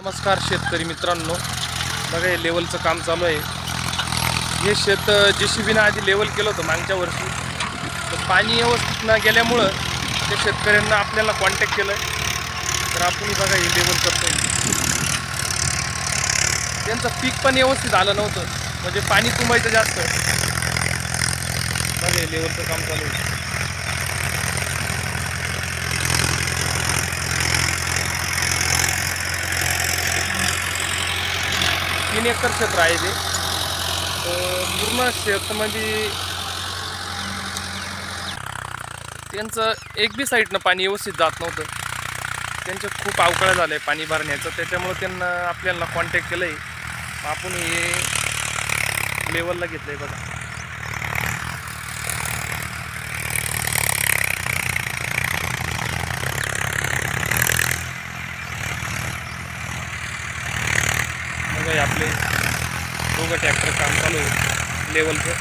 नमस्कार शेतकरी मित्रांनो, बघा हे लेवलचं काम चालू आहे. हे शेत JCBनं आधी लेवल केलं होतं मागच्या वर्षी. तर पाणी व्यवस्थित न गेल्यामुळं त्या शेतकऱ्यांना आपल्याला कॉन्टॅक्ट केलं. तर आपण बघा हे लेवल करतोय. त्यांचं पीक पण व्यवस्थित आलं नव्हतं, म्हणजे पाणी तुंबायचं जास्त. बघा हे लेवलचं काम चालू आहे. 3 एकर क्षेत्र आहे ते. पूर्ण शेतामध्ये त्यांचं एक बी साईडनं पाणी व्यवस्थित जात नव्हतं. त्यांचं खूप अवकाळ झालं आहे पाणी भरण्याचं. त्याच्यामुळं त्यांना आपल्याला कॉन्टॅक्ट केलं आहे. आपण हे लेवलला घेतलं आहे बघा. बघा आपले दोघं ट्रॅक्टर काम चालू आहे लेवलचं.